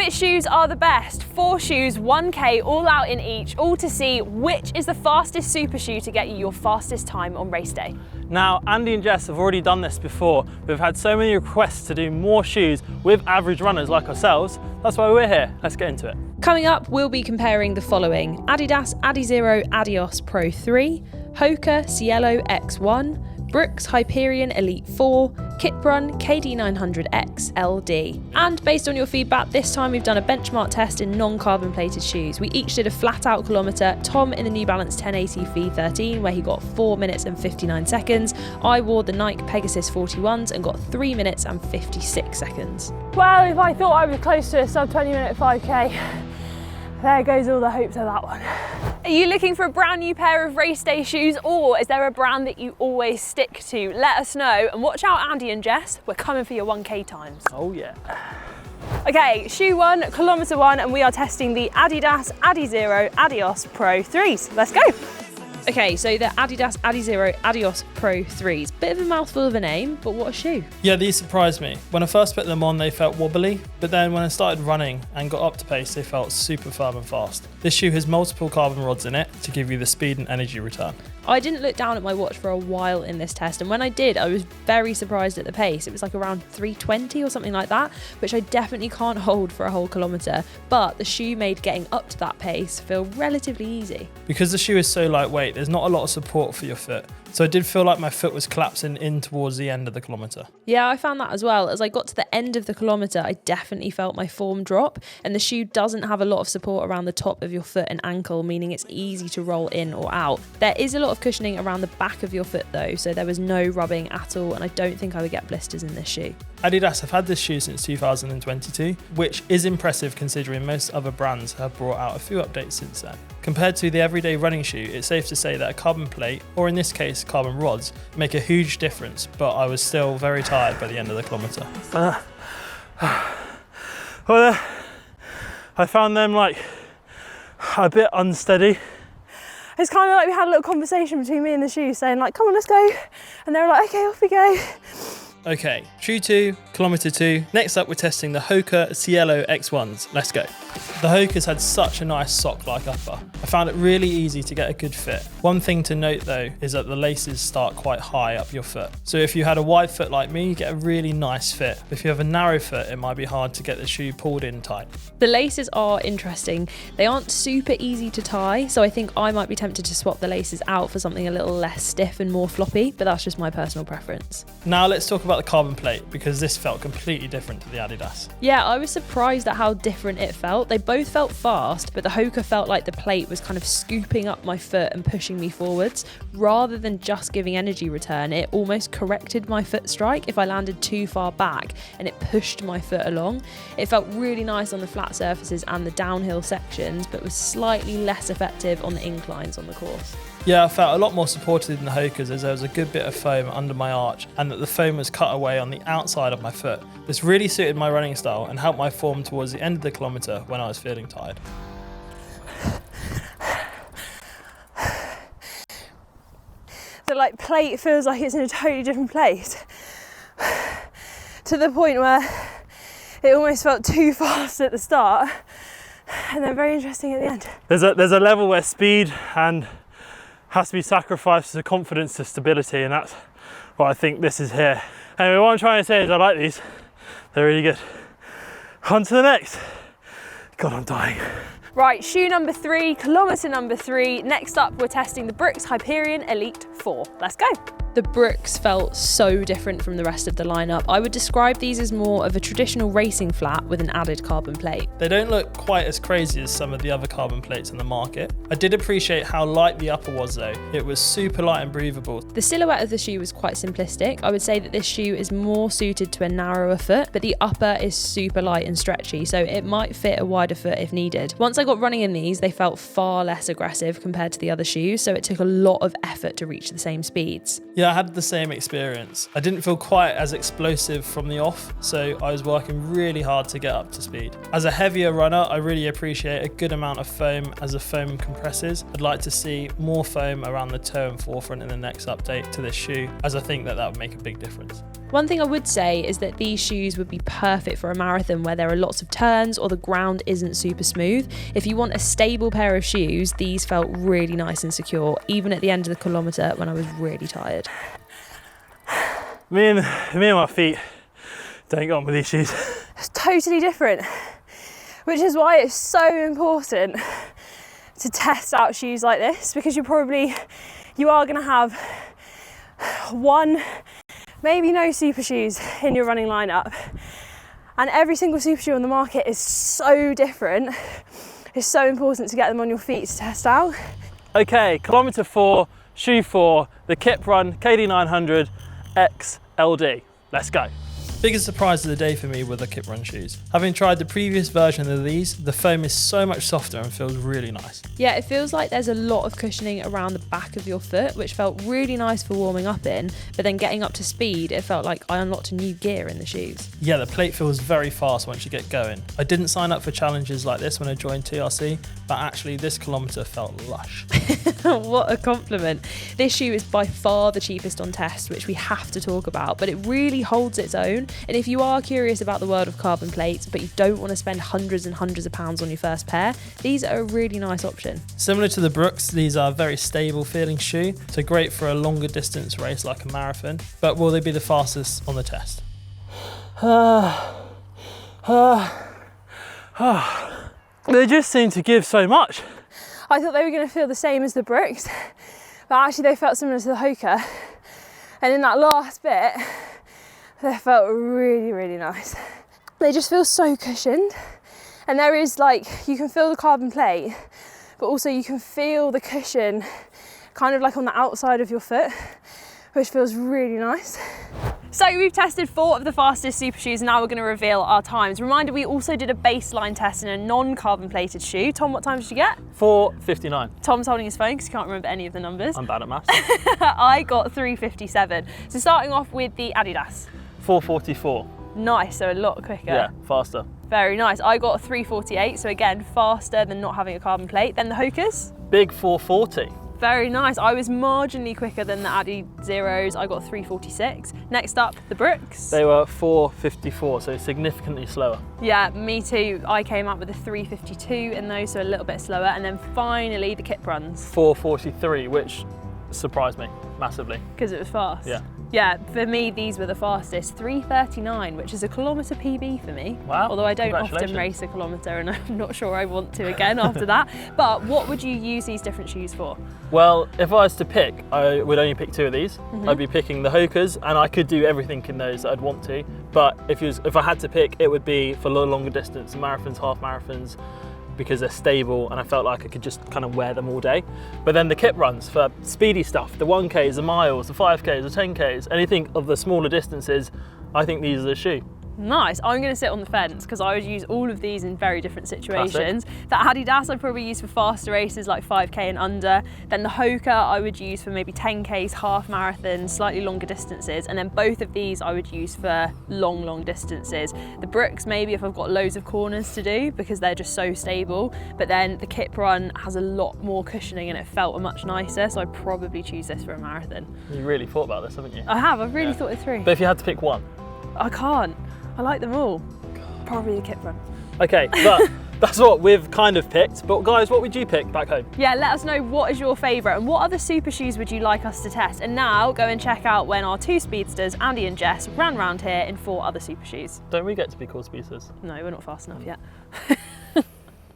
Which shoes are the best? 4 shoes, 1K, all out in each, all to see which is the fastest super shoe to get you your fastest time on race day. Now, Andy and Jess have already done this before. We've had so many requests to do more shoes with average runners like ourselves. That's why we're here. Let's get into it. Coming up, we'll be comparing the following: Adidas Adizero Adios Pro 3, Hoka Cielo X1, Brooks Hyperion Elite 4, Kiprun KD900X LD. And based on your feedback, this time we've done a benchmark test in non-carbon plated shoes. We each did a flat out kilometre, Tom in the New Balance 1080 V13 where he got 4 minutes and 59 seconds. I wore the Nike Pegasus 41s and got 3 minutes and 56 seconds. Well, if I thought I was close to a sub 20 minute 5K, there goes all the hopes of that one. Are you looking for a brand new pair of race day shoes, or is there a brand that you always stick to? Let us know, and watch out Andy and Jess, we're coming for your 1K times. Oh yeah. Okay, shoe 1, kilometre 1, and we are testing the Adidas Adizero Adios Pro 3s. Let's go. Okay, so the Adidas Adizero Adios Pro 3s. Bit of a mouthful of a name, but what a shoe. Yeah, these surprised me. When I first put them on, they felt wobbly, but then when I started running and got up to pace, they felt super firm and fast. This shoe has multiple carbon rods in it to give you the speed and energy return. I didn't look down at my watch for a while in this test, and when I did, I was very surprised at the pace. It was like around 3:20 or something like that, which I definitely can't hold for a whole kilometre, but the shoe made getting up to that pace feel relatively easy. Because the shoe is so lightweight, there's not a lot of support for your foot. So I did feel like my foot was collapsing in towards the end of the kilometre. Yeah, I found that as well. As I got to the end of the kilometre, I definitely felt my form drop, and the shoe doesn't have a lot of support around the top of your foot and ankle, meaning it's easy to roll in or out. There is a lot of cushioning around the back of your foot though, so there was no rubbing at all, and I don't think I would get blisters in this shoe. Adidas have had this shoe since 2022, which is impressive considering most other brands have brought out a few updates since then. Compared to the everyday running shoe, it's safe to say that a carbon plate, or in this case carbon rods, make a huge difference, but I was still very tired by the end of the kilometre. I found them like a bit unsteady. It's kind of like we had a little conversation between me and the shoe saying like, come on, let's go. And they were like, okay, off we go. Okay, shoe 2, kilometre 2. Next up, we're testing the Hoka Cielo X1s. Let's go. The Hoka's had such a nice sock-like upper. I found it really easy to get a good fit. One thing to note though is that the laces start quite high up your foot. So if you had a wide foot like me, you get a really nice fit. If you have a narrow foot, it might be hard to get the shoe pulled in tight. The laces are interesting. They aren't super easy to tie, so I think I might be tempted to swap the laces out for something a little less stiff and more floppy, but that's just my personal preference. Now let's talk about the carbon plate, because this felt completely different to the Adidas. Yeah, I was surprised at how different it felt. They both felt fast, but the Hoka felt like the plate was kind of scooping up my foot and pushing me forwards. Rather than just giving energy return, it almost corrected my foot strike if I landed too far back, and it pushed my foot along. It felt really nice on the flat surfaces and the downhill sections, but was slightly less effective on the inclines on the course. Yeah, I felt a lot more supported in the Hokas as there was a good bit of foam under my arch and that the foam was cut away on the outside of my foot. This really suited my running style and helped my form towards the end of the kilometre when I was feeling tired. The plate feels like it's in a totally different place, to the point where it almost felt too fast at the start and then very interesting at the end. There's a level where speed and has to be sacrificed to confidence to stability, and that's what I think this is here. Anyway, what I'm trying to say is I like these. They're really good. On to the next. God, I'm dying. Right, shoe number 3, kilometre number 3. Next up, we're testing the Brooks Hyperion Elite 4. Let's go. The Brooks felt so different from the rest of the lineup. I would describe these as more of a traditional racing flat with an added carbon plate. They don't look quite as crazy as some of the other carbon plates in the market. I did appreciate how light the upper was though. It was super light and breathable. The silhouette of the shoe was quite simplistic. I would say that this shoe is more suited to a narrower foot, but the upper is super light and stretchy, so it might fit a wider foot if needed. Once I got running in these, they felt far less aggressive compared to the other shoes, so it took a lot of effort to reach the same speeds. Yeah, I had the same experience. I didn't feel quite as explosive from the off, so I was working really hard to get up to speed. As a heavier runner, I really appreciate a good amount of foam as the foam compresses. I'd like to see more foam around the toe and forefront in the next update to this shoe, as I think that would make a big difference. One thing I would say is that these shoes would be perfect for a marathon where there are lots of turns or the ground isn't super smooth. If you want a stable pair of shoes, these felt really nice and secure, even at the end of the kilometre when I was really tired. Me and my feet don't get on with these shoes. It's totally different, which is why it's so important to test out shoes like this, because you are going to have one, maybe no super shoes in your running lineup, and every single super shoe on the market is so different. It's so important to get them on your feet to test out. Okay, kilometre 4, shoe 4, the Kiprun KD900X LD. Let's go. Biggest surprise of the day for me were the Kiprun shoes. Having tried the previous version of these, the foam is so much softer and feels really nice. Yeah, it feels like there's a lot of cushioning around the back of your foot, which felt really nice for warming up in, but then getting up to speed, it felt like I unlocked a new gear in the shoes. Yeah, the plate feels very fast once you get going. I didn't sign up for challenges like this when I joined TRC, but actually this kilometre felt lush. What a compliment. This shoe is by far the cheapest on test, which we have to talk about, but it really holds its own. And if you are curious about the world of carbon plates, but you don't want to spend hundreds and hundreds of pounds on your first pair, these are a really nice option. Similar to the Brooks, these are a very stable feeling shoe, so great for a longer distance race like a marathon. But will they be the fastest on the test? They just seem to give so much. I thought they were going to feel the same as the Brooks, but actually they felt similar to the Hoka. And in that last bit, they felt really, really nice. They just feel so cushioned. And there is you can feel the carbon plate, but also you can feel the cushion kind of like on the outside of your foot, which feels really nice. So we've tested 4 of the fastest super shoes, and now we're going to reveal our times. Reminder, we also did a baseline test in a non-carbon plated shoe. Tom, what time did you get? 4:59. Tom's holding his phone because he can't remember any of the numbers. I'm bad at maths. I got 3:57. So starting off with the Adidas. 4:44. Nice, so a lot quicker. Yeah, faster. Very nice. I got 3:48, so again, faster than not having a carbon plate. Then the Hokas. Big 4:40. Very nice. I was marginally quicker than the Adizeros. I got 3:46. Next up, the Brooks. They were 4:54, so significantly slower. Yeah, me too. I came up with a 3:52 in those, so a little bit slower. And then finally, the Kipruns. 4:43, which surprised me massively. Because it was fast. Yeah. Yeah, for me, these were the fastest. 3:39, which is a kilometre PB for me. Wow. Although I don't often race a kilometre, and I'm not sure I want to again after that. But what would you use these different shoes for? Well, if I was to pick, I would only pick 2 of these. I'd be picking the Hokas, and I could do everything in those that I'd want to. But if I had to pick, it would be for longer distance, marathons, half marathons, because they're stable and I felt like I could just kind of wear them all day. But then the Kipruns for speedy stuff, the 1Ks, the miles, the 5Ks, the 10Ks, anything of the smaller distances, I think these are the shoe. Nice. I'm going to sit on the fence because I would use all of these in very different situations. That Adidas I'd probably use for faster races like 5K and under. Then the Hoka I would use for maybe 10Ks, half marathons, slightly longer distances. And then both of these I would use for long distances. The Brooks maybe if I've got loads of corners to do because they're just so stable. But then the Kiprun has a lot more cushioning and it felt much nicer. So I'd probably choose this for a marathon. You really thought about this, haven't you? I have. I've really thought it through. But if you had to pick one? I can't. I like them all. Probably the Kiprun. Okay, but that's what we've kind of picked. But guys, what would you pick back home? Yeah, let us know what is your favourite and what other super shoes would you like us to test. And now go and check out when our 2 speedsters, Andy and Jess, ran round here in 4 other super shoes. Don't we get to be called speedsters? No, we're not fast enough yet.